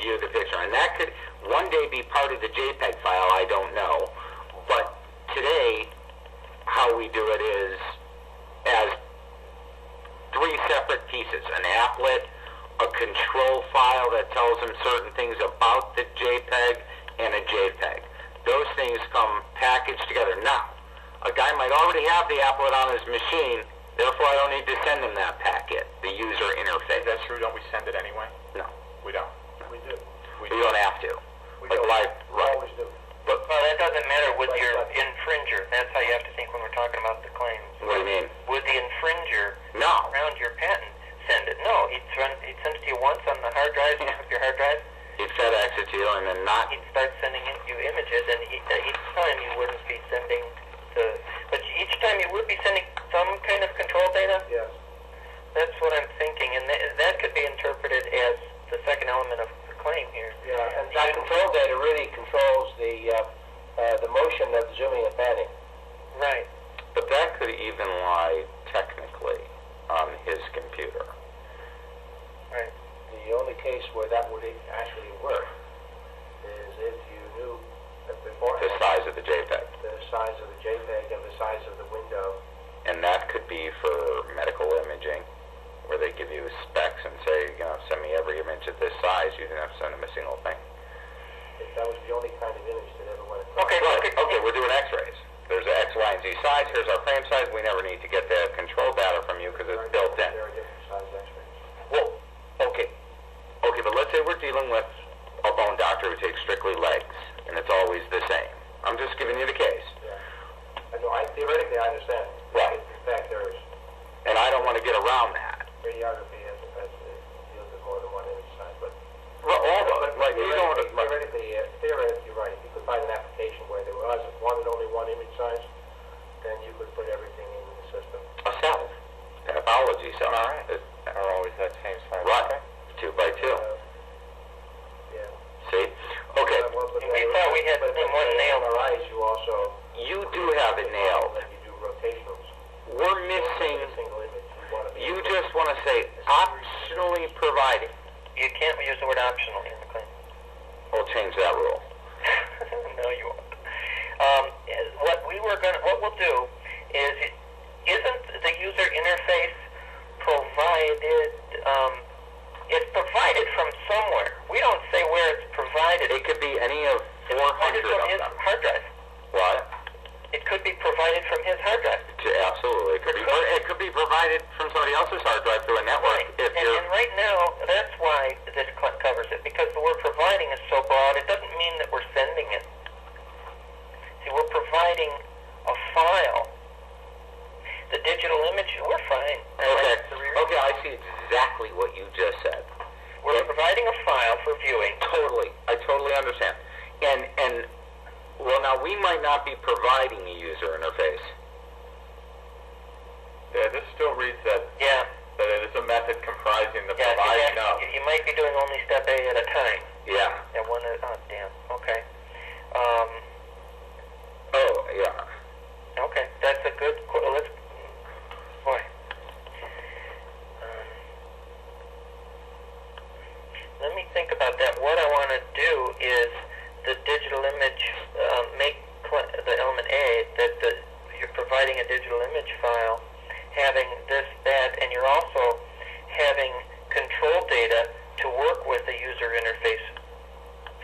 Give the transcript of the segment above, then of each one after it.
view the picture. And that could one day be part of the JPEG file, I don't know. But today, how we do it is as three separate pieces: an applet, a control file that tells them certain things about the JPEG, and a JPEG. Those things come packaged together. Now, a guy might already have the applet on his machine, therefore I don't need to send him that packet, the user interface. That's true. Don't we send it anyway? No. We don't. We do. You don't have to. We But do. like, We right. always do. Well, that doesn't matter with your infringer. That's how you have to think when we're talking about the claims. What do you mean? Would the infringer No. around your patent send it? No, he'd send it to you once on the hard drive, with your hard drive. He'd FedEx it to you and then not. He'd start sending you images, and each time you wouldn't be sending but each time you would be sending some kind of control data. Yes. That's what I'm thinking, and that could be interpreted as the second element of the claim here. Yeah, and that control data really controls the motion of the zooming and panning. Right. But that could even lie technically on his computer. Right. The only case where that would actually work is if you knew that beforehand The size of the JPEG. the size of the JPEG and the size of the window. And that could be for medical imaging, where they give you specs and say, send me every image at this size. You didn't have to send them a single thing. If that was the only kind of image that ever went across. Okay. Okay, we're doing X-rays. There's an X, Y, and Z size. Here's our frame size. We never need to get the control data from you because it's built in. There are different size X-rays. Well, okay, but let's say we're dealing with a bone doctor who takes strictly legs, and it's always the same. I'm just giving you the case. Yeah. I know. Theoretically, I understand. Right. In fact, there is And I don't want to get around that. radiography as deals with more than one image size, but. Well, Theoretically, you're right. If you could find an application where there was one and only one image size, then you could put everything in the system. a cell, pathology cell. MRI. Are always that same size. Right, 2 by 2. Yeah. See? Okay, We thought we had one nailed. MRIs, you also. you do have it nailed. That you do rotationals. We're missing, A single image. you just want to say optionally provided. You can't use the word optional in the claim. We'll change that rule. No, you won't. What we'll do is, isn't the user interface provided? It's provided from somewhere. We don't say where it's provided. It could be any of It's 400 provided from of his them. hard drive. What? It could be provided from his hard drive. Absolutely. It could be provided from somebody else's hard drive through a network. If And you're, right now, that's why this covers it, because the word providing is so broad, it doesn't mean that we're sending it. See, we're providing a file. The digital image, we're fine. okay, I see exactly what you just said. We're providing a file for viewing. Totally, I totally understand. And well, now we might not be providing a user interface. Yeah, this still reads that Yeah. that it is a method comprising the Yeah, providing of. you might be doing only step A at a time. Yeah. Yeah, one at damn. Okay. Oh, yeah. Okay, that's a good. Let's. Boy. Let me think about that. What I want to do is the digital image. Make the element A that you're providing a digital image file, having this, that, and you're also having control data to work with the user interface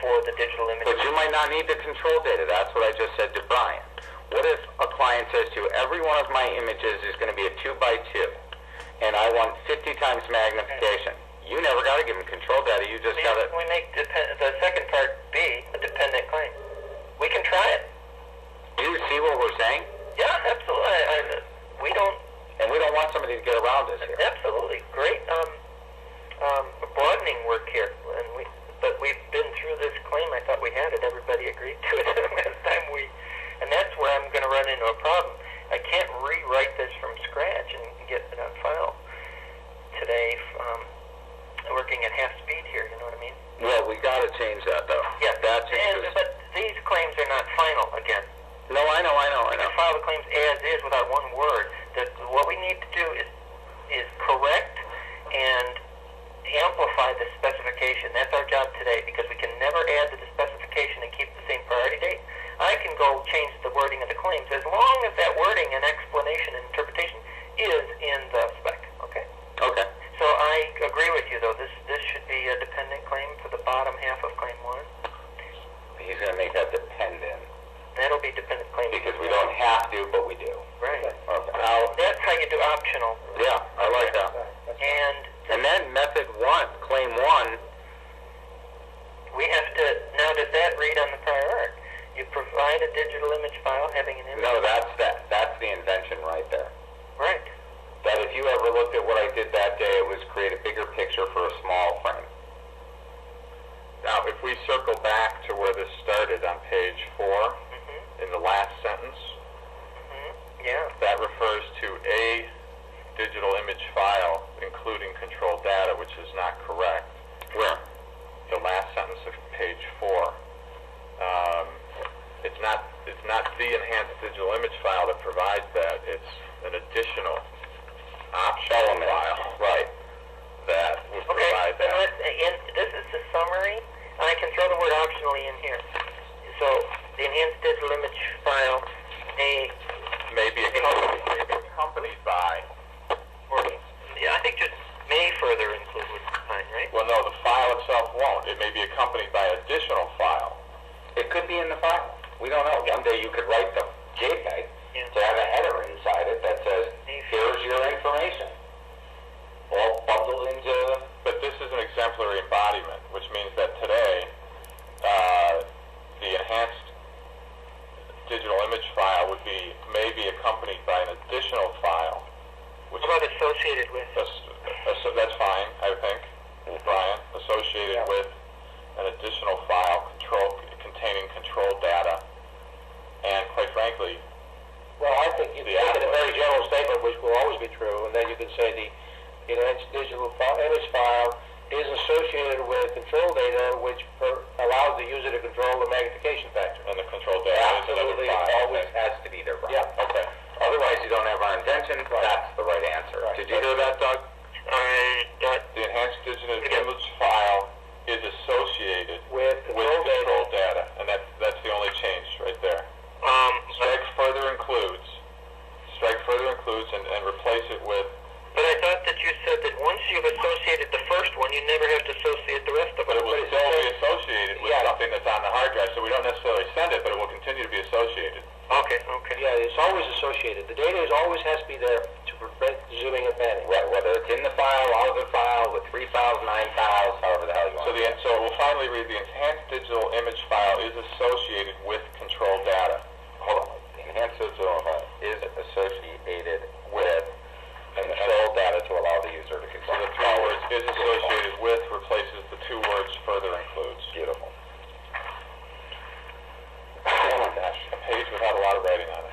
for the digital image. But you might not need the control data. That's what I just said to Brian. What if a client says to you, every one of my images is going to be a 2 by 2, and I want 50 times magnification? You never got to give them control data. You just got to. We make the second part B a dependent claim. We can try it. Do you see what we're saying? Yeah, absolutely. We don't. And we don't want somebody to get around us here. Absolutely great broadening work here, but we've been through this claim. I thought we had it. Everybody agreed to it last time and that's where I'm going to run into a problem. I can't rewrite this from scratch and get it on file today. Working at half speed here, you know what I digital image file having an image? No, that's the invention right there. Right. That if you ever looked at what I did that day, it was create a bigger picture for a small frame. Now, if we circle back to where this started on page 4, Mm-hmm. in the last sentence, Mm-hmm. Yeah. that refers to a digital image file, including control data, which is not correct. Where? The last sentence of page 4. It's not the enhanced digital image file that provides that. It's an additional optional file, right, that would provide so that. this is the summary. I can throw the word optionally in here. So the enhanced digital image file May be accompanied by. I think just may further include would be fine, right? Well, no, the file itself won't. It may be accompanied by additional file. It could be in the file. We don't know. One day you could write the JPEG Yeah. to have a header inside it that says, here's your information. All bundled into... But this is an exemplary embodiment, which means that today, the enhanced digital image file may be accompanied by an additional file. Which What about associated with? that's fine, I think, Brian. Associated with an additional file containing control data, and quite frankly, Well, I think you can make it a very general statement, which will always be true, and then you can say the enhanced digital image file is associated with control data, which allows the user to control the magnification factor. and the control data Absolutely, is it another file. always has to be there, Brian. Yeah. Okay. Otherwise, you don't have our invention. That's the right answer. Right. Did you hear that, Doug? The enhanced digital image file is associated With control data, and that's the only change right there. Strike further includes, and replace it with. But I thought that you said that once you've associated the first one, you never have to associate the rest of But them. it will still be associated with something that's on the hard drive, so we don't necessarily send it, but it will continue to be associated. Okay. Yeah, it's always associated. The data always has to be there to prevent zooming and panning. Right, whether it's in the file, out of the file, with 3 files, 9 files, however the hell you want. So we'll finally read the enhanced digital image file is associated with control data. Hold on. The enhanced digital file is associated with control data to allow the user to So control. the 3 words is associated with replaces the 2 words further includes. Beautiful. Oh my gosh, a page without a lot of writing on it.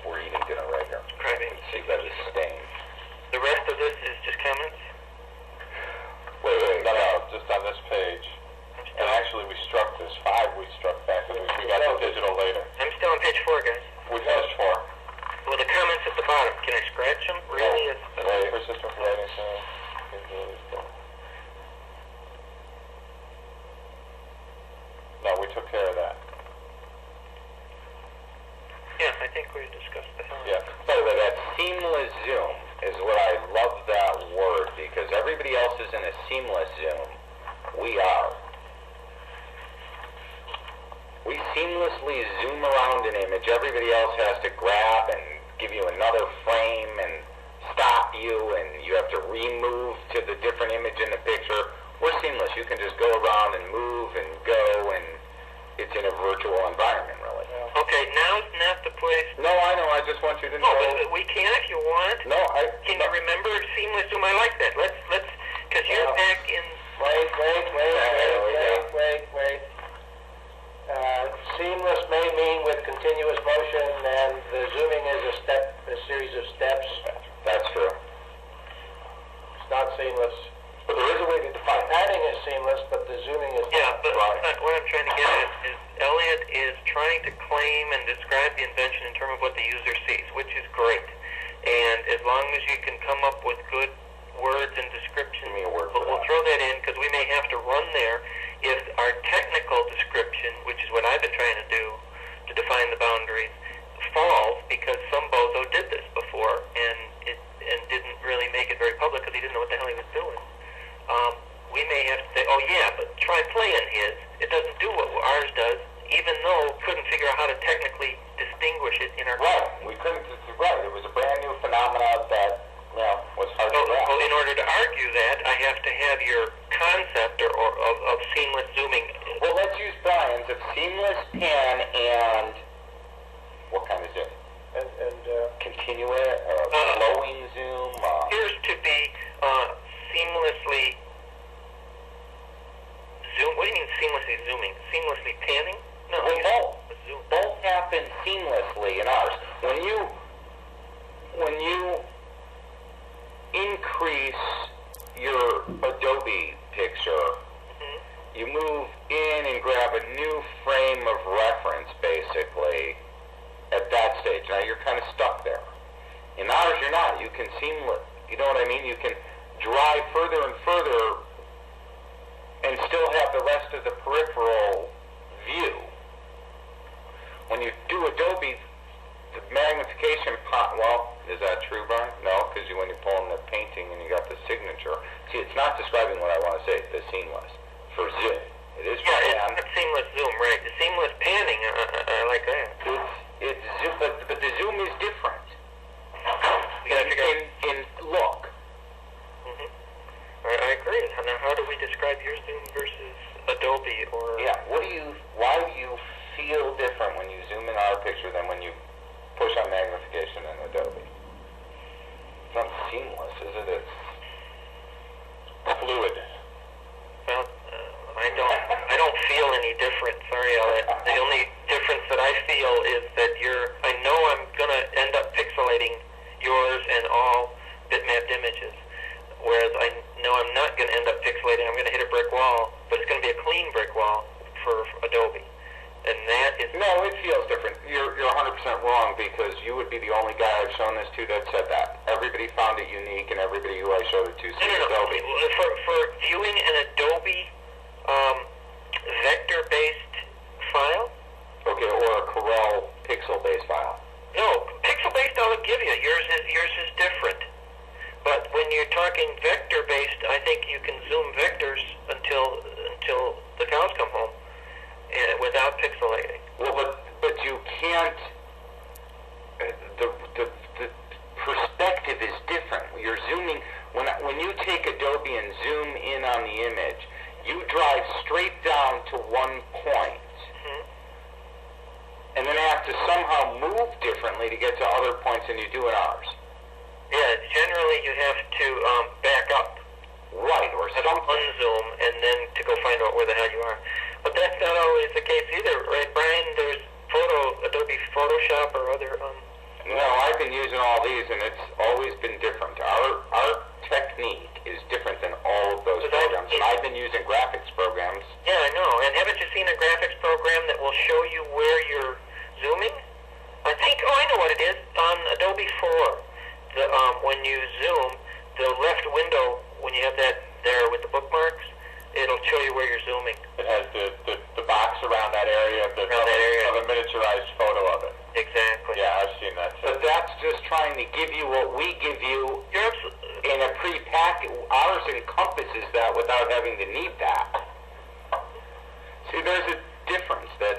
We're eating dinner right here. Right. See that is stained. The rest of this is just comments? Wait. No, just on this page. And actually we struck this 5 we struck back, because we got the digital later. I'm still on page 4, guys. We finished 4. Well, the comments at the bottom, can I scratch them? Really? For system for writing, no, we took care of that. Yeah, I think we discussed that. Yeah. By the way, that seamless zoom is what I love that word, because everybody else is in a seamless zoom. We are. We seamlessly zoom around an image. Everybody else has to grab and give you another frame and stop you, and you have to remove to the different image in the picture. We're seamless. You can just go around and move and go, and it's in a virtual environment, really. Okay, now's not the place. No, I know. I just want you to know. No, but we can if you want. No, Can you remember seamless zoom? I like that. Let's, because you're back in. Wait. Seamless may mean with continuous motion, and the zooming is a series of steps. That's true. It's not seamless. But there is a way to define it. Panning is seamless, but the zooming is Yeah, not. but what I'm trying to get at is Eliot is trying to claim and describe the invention in terms of what the user sees, which is great. And as long as you can come up with good words and descriptions, Give me a word for we'll that. throw that in because we may have to run there if our technical description, which is what I've been trying to do to define the boundaries, falls because some bozo did this before and didn't really make it very public because he didn't know what the hell he was doing. We may have to say, oh yeah, but try playing his. It doesn't do what ours does, even though we couldn't figure out how to technically distinguish it in our Right. We couldn't. Right. It was a brand new phenomenon that was hard to grasp. So in order to argue that, I have to have your concept of seamless zooming. Well, let's use Brian's of seamless panning zoom. What do you mean seamlessly zooming? Seamlessly panning? No. Well, Zoom. both happen seamlessly in ours. When you increase your Adobe picture, you move in and grab a new frame of reference, basically, at that stage. Now you're kind of stuck there. In ours, you're not. You can you know what I mean? You can drive further and further and still have the rest of the peripheral view. When you do Adobe, the magnification, well, is that true, Brian? No, because when you're pulling the painting and you got the signature. See, it's not describing what I want to say, the seamless. For zoom. It is for pan. It's seamless zoom, right? The seamless panning, I like that. It's zoom, but the zoom is different. You gotta figure out. In look. I agree. Now, how do we describe your zoom versus Adobe or? Yeah. Why do you feel different when you zoom in our picture than when you push on magnification in Adobe? It's not seamless, is it? It's fluid. Well, I don't feel any different. Sorry, Eliot. The only difference that I feel is that I know I'm gonna end up pixelating yours and all bitmapped images. Whereas I know I'm not going to end up pixelating. I'm going to hit a brick wall, but it's going to be a clean brick wall for Adobe. And that is... No, it feels different. You're 100% wrong, because you would be the only guy I've shown this to that said that. Everybody found it unique, and everybody who I showed it to said Adobe. For viewing an Adobe vector-based file? Okay, or a Corel pixel-based file. No, pixel-based I'll give you. Yours is different. But when you're talking vector-based, I think you can zoom vectors until the cows come home, without pixelating. Well, but you can't. The perspective is different. You're zooming when you take Adobe and zoom in on the image. You drive straight down to one point, and then have to somehow move differently to get to other points than you do in ours. Yeah, generally you have to back up. Right, or something. Unzoom, and then to go find out where the hell you are. But that's not always the case either, right, Brian? There's Adobe Photoshop or other... No, I've been using all these, and it's always been different. Our technique is different than all of those programs, and I've been using graphics programs. Yeah, I know. And haven't you seen a graphics program that will show you where you're zooming? I know what it is. On Adobe 4. When you zoom, the left window, when you have that there with the bookmarks, it'll show you where you're zooming. It has the box around that area of a miniaturized photo of it. Exactly. Yeah, I've seen that too. But that's just trying to give you what we give you in a pre-package. Ours encompasses that without having to need that. See, there's a difference that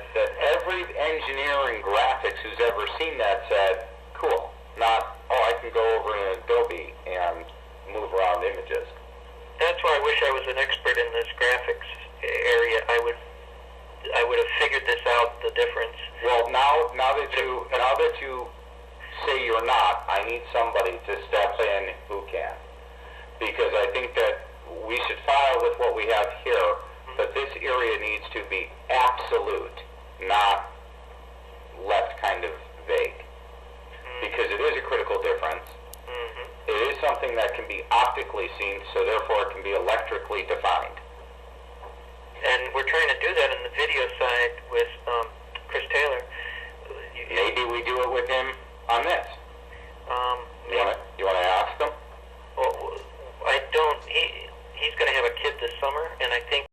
every engineer in graphics who's ever seen that said, cool, not, I can go over in Adobe and move around images. That's why I wish I was an expert in this graphics area. I would have figured this out, the difference. Well, now that you say you're not, I need somebody to step in who can, because I think that we should file with what we have